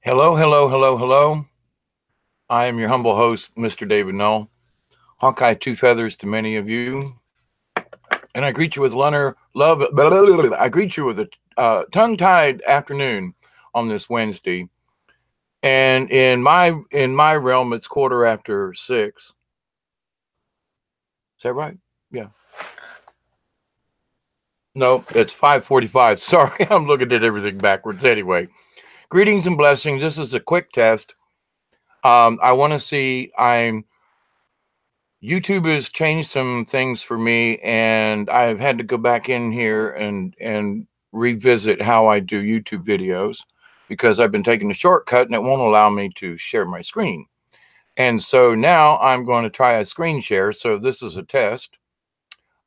Hello, hello, hello, hello. I am your humble host, Mr. David Null, Hawkeye Two Feathers to many of you. And I greet you with love. I greet you with a tongue-tied afternoon on this Wednesday. And in my realm, it's 6:15. Is that right? Yeah. No, it's 5:45. Sorry, I'm looking at everything backwards. Anyway, greetings and blessings. This is a quick test. I want to see. YouTube has changed some things for me, and I've had to go back in here and revisit how I do YouTube videos because I've been taking a shortcut and it won't allow me to share my screen. And so now I'm going to try a screen share. So this is a test.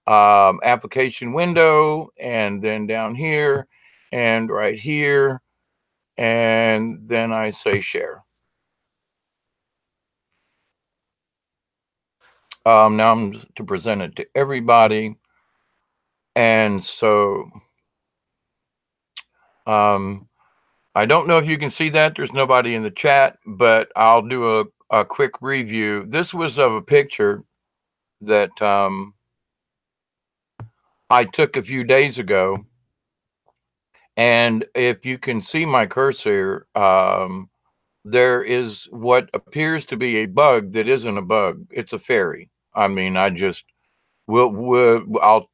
Application window, and then down here and right here, and then I say share. Now I'm to present it to everybody. And so I don't know if you can see that. There's nobody in the chat, but I'll do a quick review. This was of a picture that I took a few days ago. And if you can see my cursor, there is what appears to be a bug that isn't a bug. It's a fairy. I mean, I'll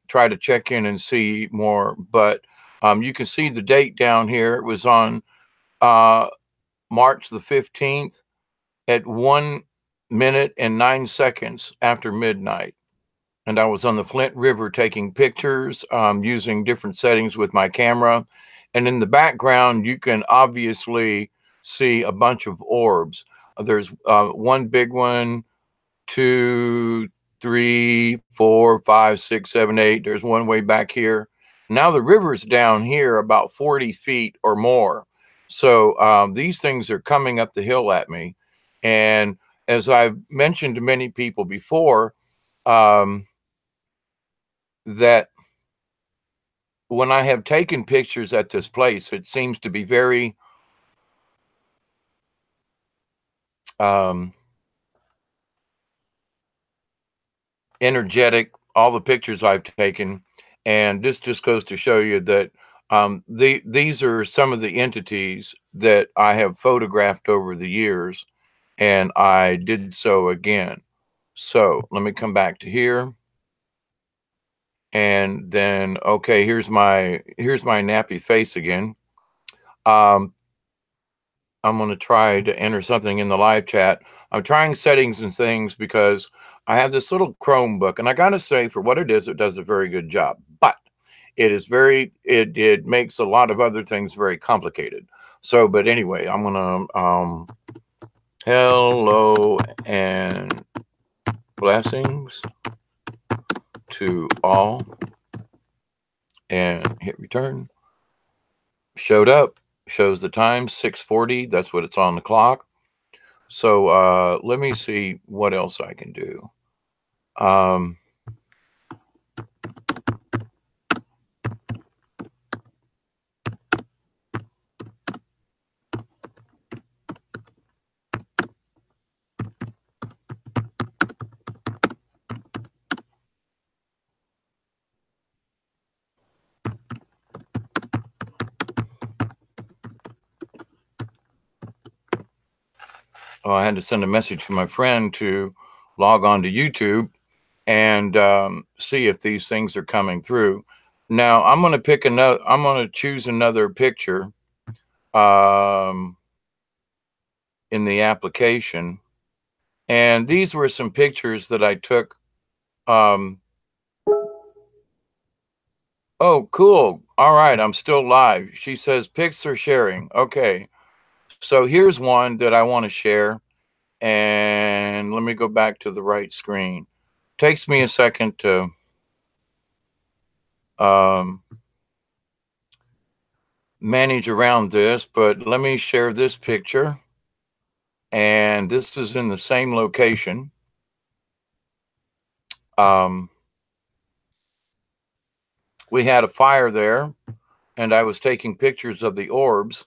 try to check in and see more, but you can see the date down here. It was on March the 15th at 1 minute and 9 seconds after midnight. And I was on the Flint River taking pictures using different settings with my camera. And in the background, you can obviously see a bunch of orbs. There's one big one, 2, 3, 4, 5, 6, 7, 8. There's one way back here. Now the river's down here about 40 feet or more. So these things are coming up the hill at me. And as I've mentioned to many people before, that when I have taken pictures at this place, it seems to be very energetic, all the pictures I've taken. And this just goes to show you that these are some of the entities that I have photographed over the years, and I did so again. So let me come back to here. And then, okay, here's my nappy face again. I'm going to try to enter something in the live chat. I'm trying settings and things because I have this little Chromebook, and I got to say, for what it does a very good job. But it is it makes a lot of other things very complicated. So, but anyway, I'm going to, hello and blessings to all, and hit return. Showed up, shows the time, 6:40. That's what it's on the clock. So let me see what else I can do. I had to send a message to my friend to log on to YouTube and see if these things are coming through. Now I'm going to pick another. I'm going to choose another picture in the application, and these were some pictures that I took. Oh, cool. All right, I'm still live. She says pics are sharing. Okay, so here's one that I want to share. And let me go back to the right screen. Takes me a second to manage around this, but let me share this picture. And this is in the same location. We had a fire there, and I was taking pictures of the orbs.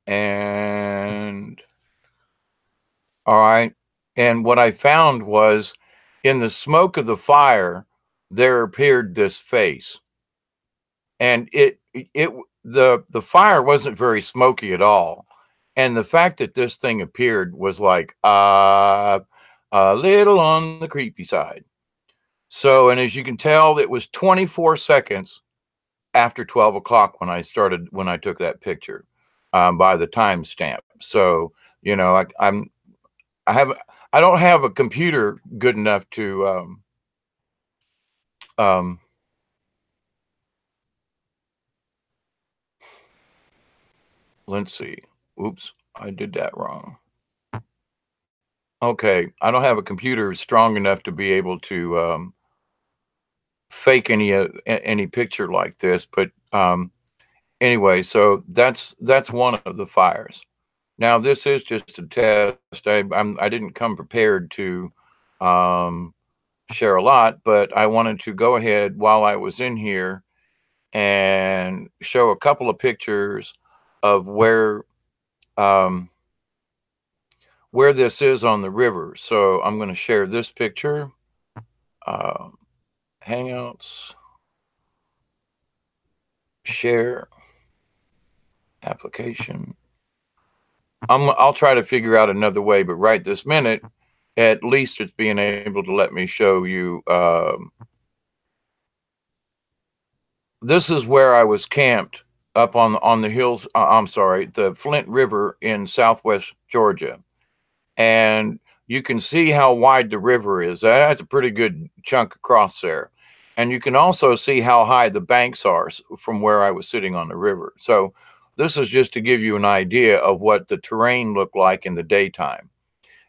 And all right. And what I found was in the smoke of the fire, there appeared this face. And the fire wasn't very smoky at all. And the fact that this thing appeared was like a little on the creepy side. So, and as you can tell, it was 24 seconds after 12 o'clock when I took that picture, by the timestamp. So, you know, I have, I don't have a computer good enough to, um, let's see. Oops, I did that wrong. Okay, I don't have a computer strong enough to be able to, fake any picture like this, but, anyway, so that's one of the fires. Now, this is just a test. I didn't come prepared to, um, share a lot, but I wanted to go ahead while I was in here and show a couple of pictures of um, where this is on the river. So I'm going to share this picture. Um, Hangouts, share, application. I'll try to figure out another way, but right this minute, at least it's being able to let me show you. This is where I was camped up on the hills. I'm sorry, the Flint River in Southwest Georgia, and you can see how wide the river is. That's a pretty good chunk across there, and you can also see how high the banks are from where I was sitting on the river. So this is just to give you an idea of what the terrain looked like in the daytime.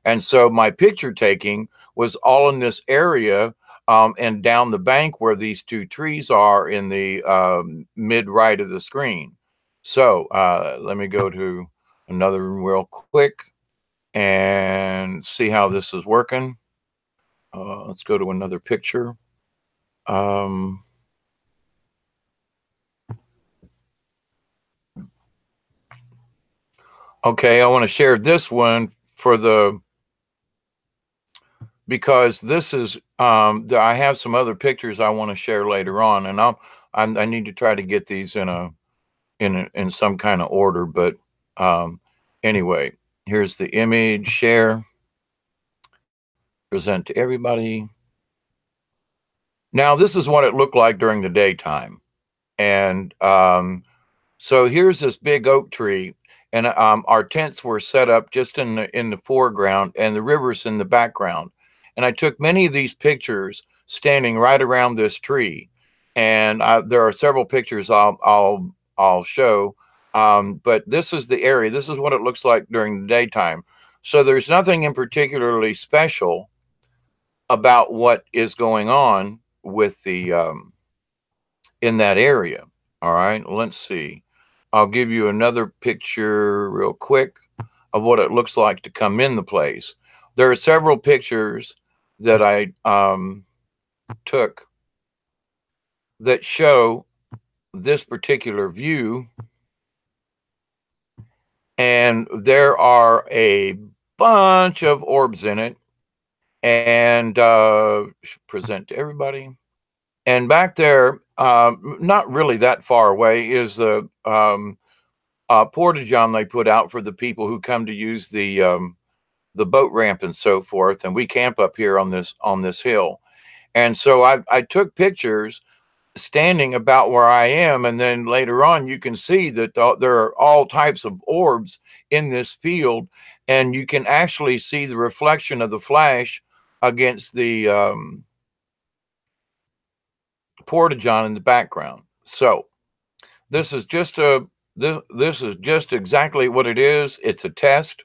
And so my picture taking was all in this area, and down the bank where these two trees are in the mid right of the screen. So let me go to another real quick and see how this is working. Let's go to another picture. Um, okay, I want to share this one because this is I have some other pictures I want to share later on, and I need to try to get these in some kind of order. But anyway, here's the image. Share, present to everybody. Now this is what it looked like during the daytime, and so here's this big oak tree, and our tents were set up just in the foreground, and the river's in the background. And I took many of these pictures standing right around this tree, and there are several pictures I'll show. But this is the area. This is what it looks like during the daytime. So there's nothing in particularly special about what is going on with the in that area. All right, let's see. I'll give you another picture real quick of what it looks like to come in the place. There are several pictures that I took that show this particular view, and there are a bunch of orbs in it, and present to everybody. And back there, not really that far away, is the porta-john they put out for the people who come to use the boat ramp and so forth. And we camp up here on this hill. And so I took pictures standing about where I am, and then later on you can see that there are all types of orbs in this field, and you can actually see the reflection of the flash against the porta-john in the background. So this is just this is just exactly what it is. It's a test.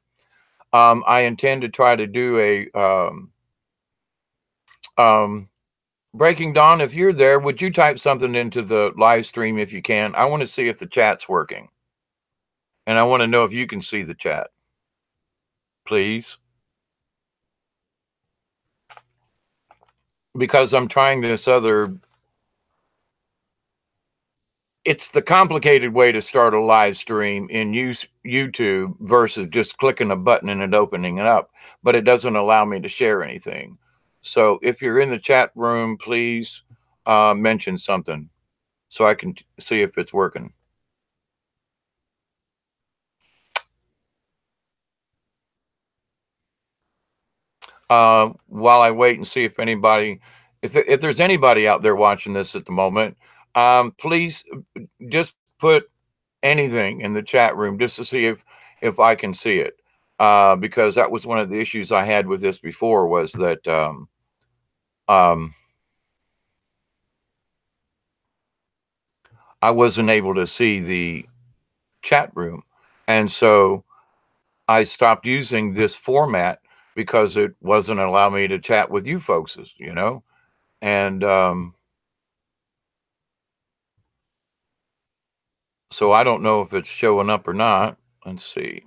I intend to try to do a Breaking Dawn. If you're there, would you type something into the live stream if you can? I want to see if the chat's working, and I want to know if you can see the chat, please, because I'm trying this other. it's the complicated way to start a live stream in YouTube versus just clicking a button and it opening it up, but it doesn't allow me to share anything. So if you're in the chat room, please mention something so I can see if it's working. While I wait and see if anybody, if there's anybody out there watching this at the moment, please just put anything in the chat room just to see if I can see it, because that was one of the issues I had with this before, was that I wasn't able to see the chat room, and so I stopped using this format because it wasn't allowing me to chat with you folks, you know, and so I don't know if it's showing up or not. Let's see.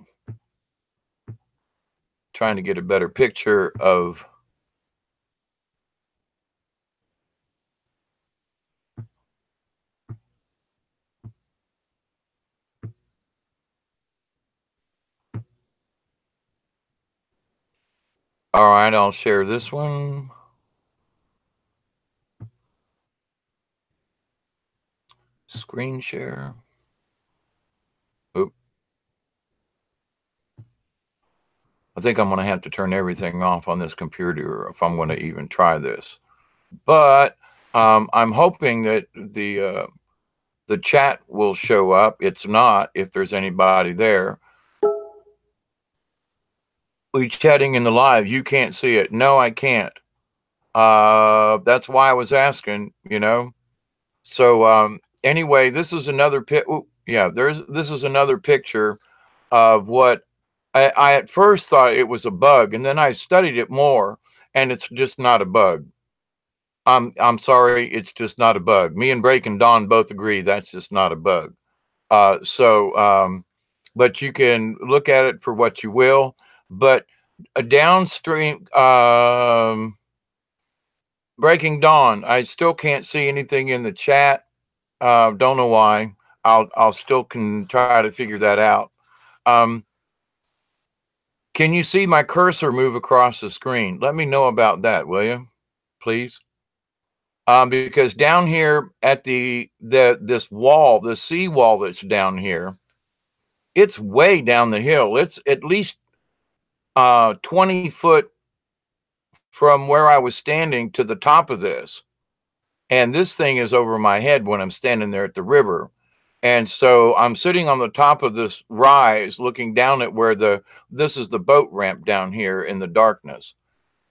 Trying to get a better picture of. All right, I'll share this one. Screen share. Oop. I think I'm going to have to turn everything off on this computer if I'm going to even try this. But I'm hoping that the chat will show up. It's not, if there's anybody there. We chatting in the live. You can't see it. No, I can't. That's why I was asking, you know. So anyway, this is another this is another picture of what I at first thought it was a bug, and then I studied it more, and it's just not a bug. I'm sorry, it's just not a bug. Me and Break and Dawn both agree that's just not a bug. But you can look at it for what you will. But a downstream, Breaking Dawn, I still can't see anything in the chat. Don't know why. I'll still can try to figure that out. Can you see my cursor move across the screen? Let me know about that, will you? Please. Because down here at this wall, the sea wall that's down here, it's way down the hill. It's at least 20 foot from where I was standing to the top of this. And this thing is over my head when I'm standing there at the river. And so I'm sitting on the top of this rise looking down at where this is the boat ramp down here in the darkness.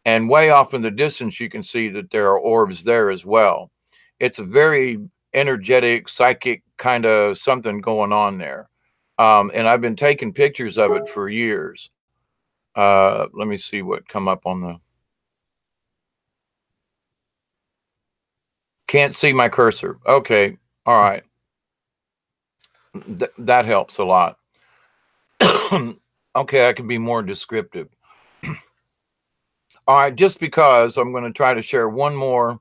And way off in the distance, you can see that there are orbs there as well. It's a very energetic, psychic kind of something going on there. And I've been taking pictures of it for years. Let me see what come up on the. Can't see my cursor. Okay. All right. That helps a lot. Okay, I can be more descriptive. All right, just because I'm going to try to share one more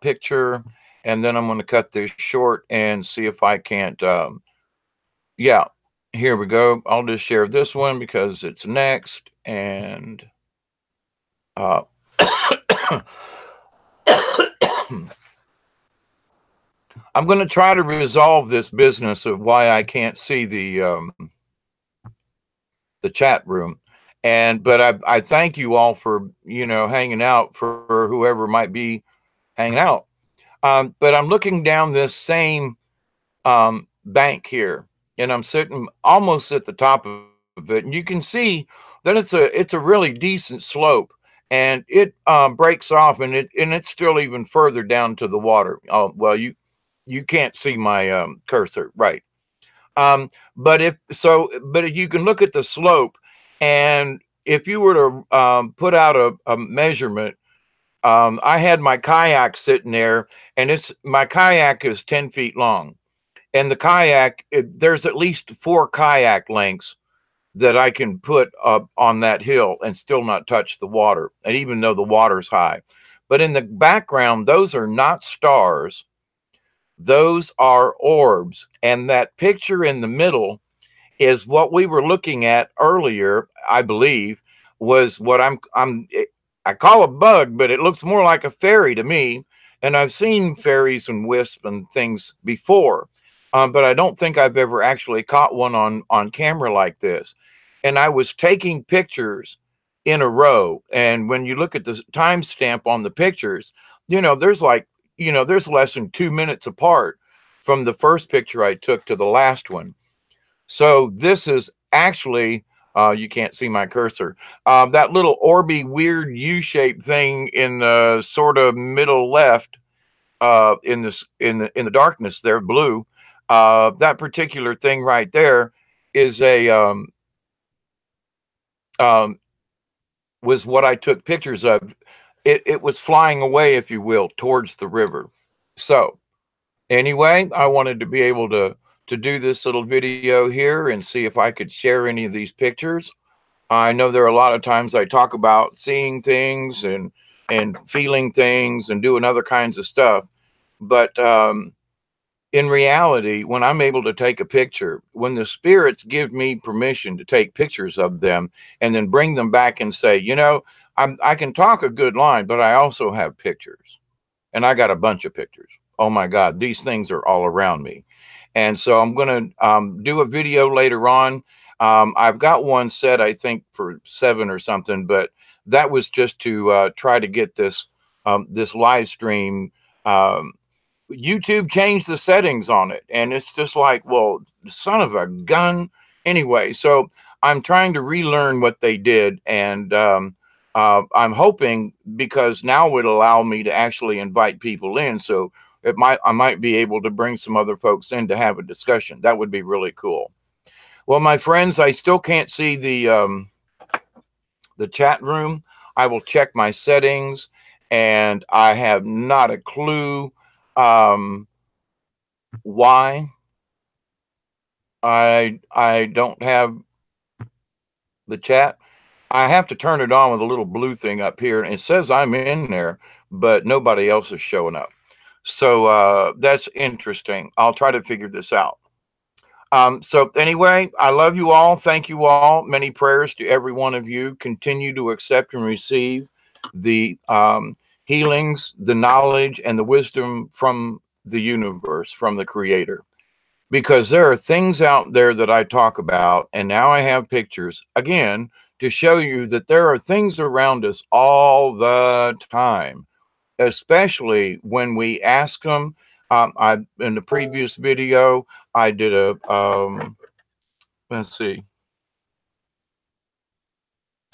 picture, and then I'm going to cut this short and see if I can't. Yeah, here we go. I'll just share this one because it's next. And I'm going to try to resolve this business of why I can't see the chat room. But I thank you all for, you know, hanging out, for whoever might be hanging out. But I'm looking down this same bank here, and I'm sitting almost at the top of it, and you can see that it's a really decent slope, and it breaks off, and it's still even further down to the water. Oh, well, you can't see my cursor, right? But you can look at the slope, and if you were to put out a measurement, I had my kayak sitting there, and my kayak is 10 feet long, and the kayak, there's at least 4 kayak lengths that I can put up on that hill and still not touch the water, and even though the water's high. But in the background, those are not stars. Those are orbs. And that picture in the middle is what we were looking at earlier, I believe, was what I call a bug, but it looks more like a fairy to me. And I've seen fairies and wisps and things before, but I don't think I've ever actually caught one on camera like this. And I was taking pictures in a row, and when you look at the timestamp on the pictures, there's like, there's less than 2 minutes apart from the first picture I took to the last one. So this is actually, you can't see my cursor, that little orby weird U-shaped thing in the sort of middle left, in the darkness there, blue. That particular thing right there is a um, was what I took pictures of. It was flying away, if you will, towards the river. So anyway, I wanted to be able to do this little video here and see if I could share any of these pictures. I know there are a lot of times I talk about seeing things and feeling things and doing other kinds of stuff, but in reality, when I'm able to take a picture, when the spirits give me permission to take pictures of them and then bring them back and say, I can talk a good line, but I also have pictures, and I got a bunch of pictures. Oh my God, these things are all around me. And so I'm going to do a video later on. I've got one set, I think, for 7 or something, but that was just to try to get this live stream. YouTube changed the settings on it, and it's just like, well, son of a gun. Anyway, so I'm trying to relearn what they did, and I'm hoping, because now it allow me to actually invite people in, so I might be able to bring some other folks in to have a discussion. That would be really cool. Well, my friends, I still can't see the chat room. I will check my settings, and I have not a clue why I don't have the chat. I have to turn it on with a little blue thing up here, and it says I'm in there, but nobody else is showing up. So that's interesting. I'll try to figure this out. So anyway, I love you all. Thank you all. Many prayers to every one of you. Continue to accept and receive the healings, the knowledge, and the wisdom from the universe, from the Creator. Because there are things out there that I talk about, and now I have pictures, again, to show you that there are things around us all the time, especially when we ask them. In the previous video, I did let's see.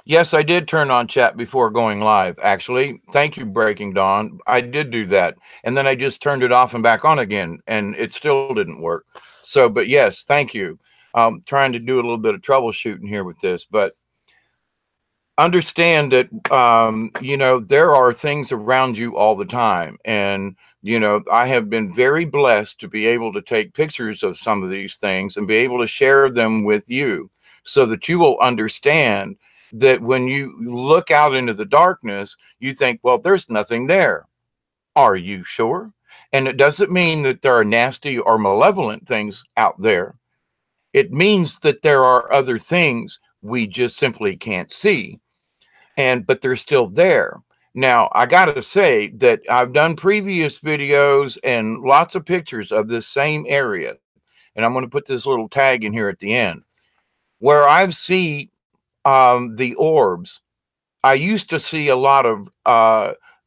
Yes, I did turn on chat before going live, actually. Thank you, Breaking Dawn. I did do that. And then I just turned it off and back on again, and it still didn't work. So, but yes, thank you. Trying to do a little bit of troubleshooting here with this, but understand that, there are things around you all the time. And, I have been very blessed to be able to take pictures of some of these things and be able to share them with you so that you will understand that when you look out into the darkness, you think, well, there's nothing there. Are you sure? And it doesn't mean that there are nasty or malevolent things out there. It means that there are other things we just simply can't see. But they're still there. Now, I got to say that I've done previous videos and lots of pictures of this same area. And I'm going to put this little tag in here at the end where I've seen the orbs. I used to see a lot of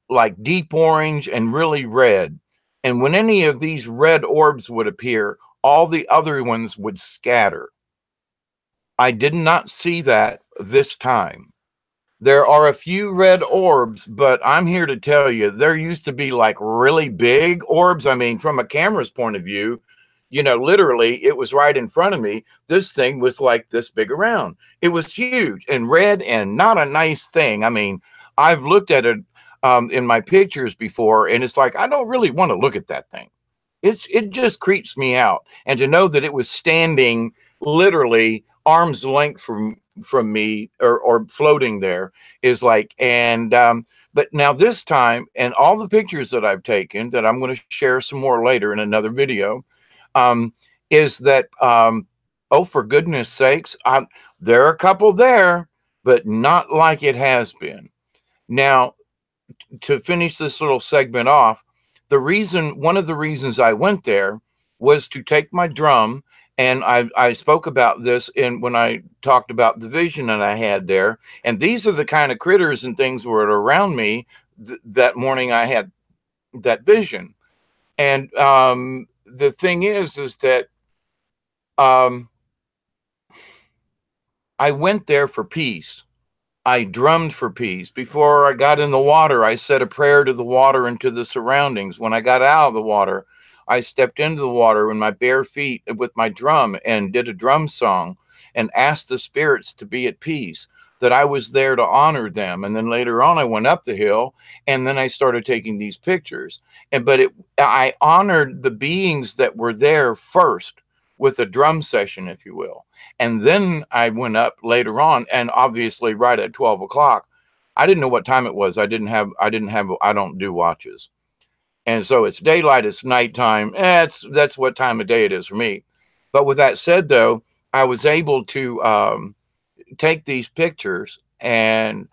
like deep orange and really red. And when any of these red orbs would appear, all the other ones would scatter. I did not see that this time. There are a few red orbs, but I'm here to tell you, there used to be like really big orbs. I mean, from a camera's point of view, literally it was right in front of me. This thing was like this big around. It was huge and red and not a nice thing. I mean, I've looked at it in my pictures before, and it's like, I don't really want to look at that thing. It just creeps me out. And to know that it was standing literally arm's length from me or floating there is like, and But now this time, and all the pictures that I've taken that I'm going to share some more later in another video, um, is that, oh, for goodness sakes, there are a couple there, but not like it has been. Now, to finish this little segment off, one of the reasons I went there was to take my drum, and I spoke about this when I talked about the vision that I had there. And these are the kind of critters and things were around me that morning I had that vision. And the thing is that um, I went there for peace. I drummed for peace. Before I got in the water, I said a prayer to the water and to the surroundings. When I got out of the water, I stepped into the water in my bare feet with my drum and did a drum song and asked the spirits to be at peace, that I was there to honor them. And then later on, I went up the hill and then I started taking these pictures. I honored the beings that were there first with a drum session, if you will. And then I went up later on, and obviously right at 12 o'clock, I didn't know what time it was. I don't do watches. And so it's daylight, it's nighttime. That's what time of day it is for me. But with that said, though, I was able to take these pictures, and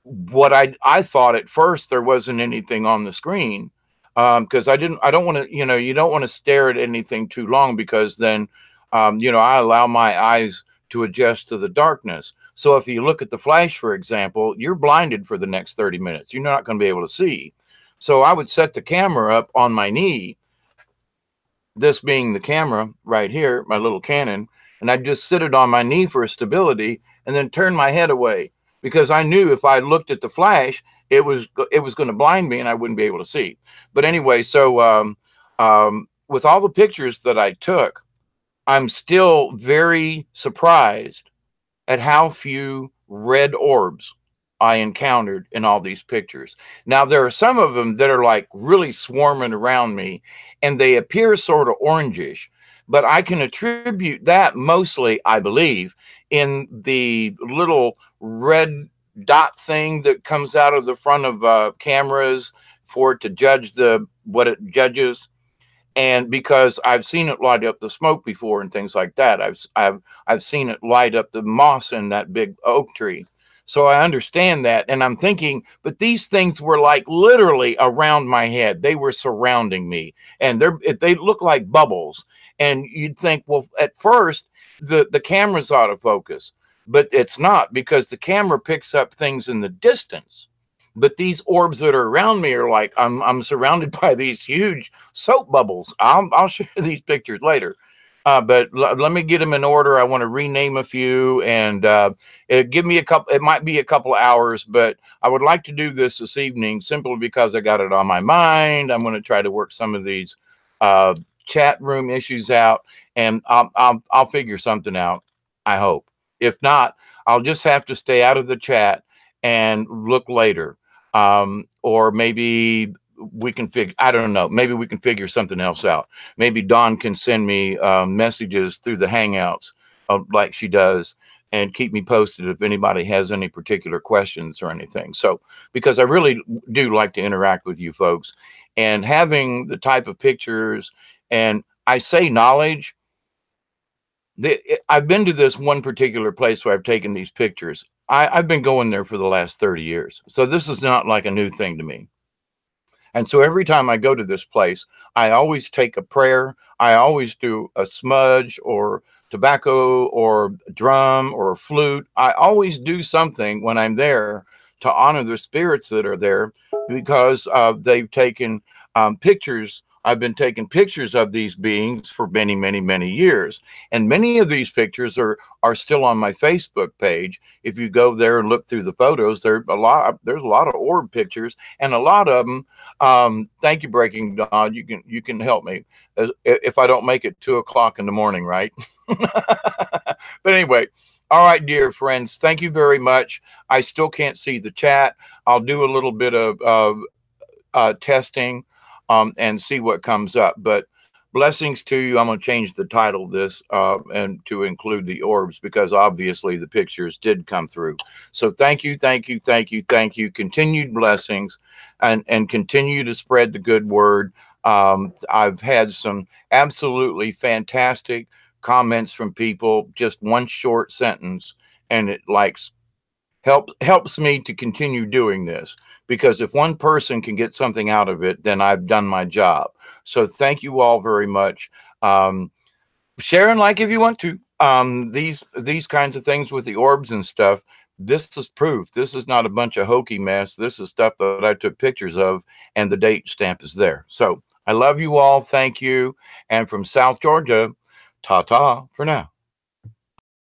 what I thought at first there wasn't anything on the screen, because I don't want to, you don't want to stare at anything too long, because then I allow my eyes to adjust to the darkness. So if you look at the flash, for example, you're blinded for the next 30 minutes. You're not going to be able to see. So I would set the camera up on my knee, this being the camera right here, my little Canon, and I'd just sit it on my knee for stability and then turn my head away, because I knew if I looked at the flash, it was going to blind me and I wouldn't be able to see. But anyway, so with all the pictures that I took, I'm still very surprised at how few red orbs I encountered in all these pictures. Now, there are some of them that are like really swarming around me, and they appear sort of orangish, but I can attribute that mostly, I believe, in the little red dot thing that comes out of the front of cameras for it to judge what it judges. And because I've seen it light up the smoke before and things like that, I've seen it light up the moss in that big oak tree. So I understand that, and I'm thinking, but these things were like literally around my head. They were surrounding me, and they look like bubbles. And you'd think, well, at first the camera's out of focus, but it's not, because the camera picks up things in the distance. But these orbs that are around me are like, I'm surrounded by these huge soap bubbles. I'll share these pictures later. But let me get them in order. I want to rename a few, and give me a couple. It might be a couple of hours, but I would like to do this evening simply because I got it on my mind. I'm going to try to work some of these chat room issues out, and I'll figure something out, I hope. If not, I'll just have to stay out of the chat and look later. Or maybe we can I don't know, maybe we can figure something else out. Maybe Dawn can send me messages through the Hangouts like she does, and keep me posted if anybody has any particular questions or anything. So, because I really do like to interact with you folks, and having the type of pictures, and I say knowledge, I've been to this one particular place where I've taken these pictures. I've been going there for the last 30 years. So this is not like a new thing to me. And so every time I go to this place, I always take a prayer. I always do a smudge or tobacco or a drum or a flute. I always do something when I'm there to honor the spirits that are there, because they've taken pictures. I've been taking pictures of these beings for many, many, many years. And many of these pictures are still on my Facebook page. If you go there and look through the photos, there's a lot of orb pictures, and a lot of them, thank you, Breaking Dawn. You can help me if I don't make it 2 o'clock in the morning, right? But anyway, all right, dear friends, thank you very much. I still can't see the chat. I'll do a little bit of testing and see what comes up. But Blessings to you. I'm going to change the title of this and to include the orbs, because obviously the pictures did come through. So thank you, thank you, thank you, thank you. Continued blessings, and continue to spread the good word. I've had some absolutely fantastic comments from people, just one short sentence, and it helps me to continue doing this, because if one person can get something out of it, then I've done my job. So thank you all very much. Share and like if you want to. These kinds of things with the orbs and stuff, this is proof. This is not a bunch of hokey mess. This is stuff that I took pictures of, and the date stamp is there. So I love you all. Thank you. And from South Georgia, ta-ta for now.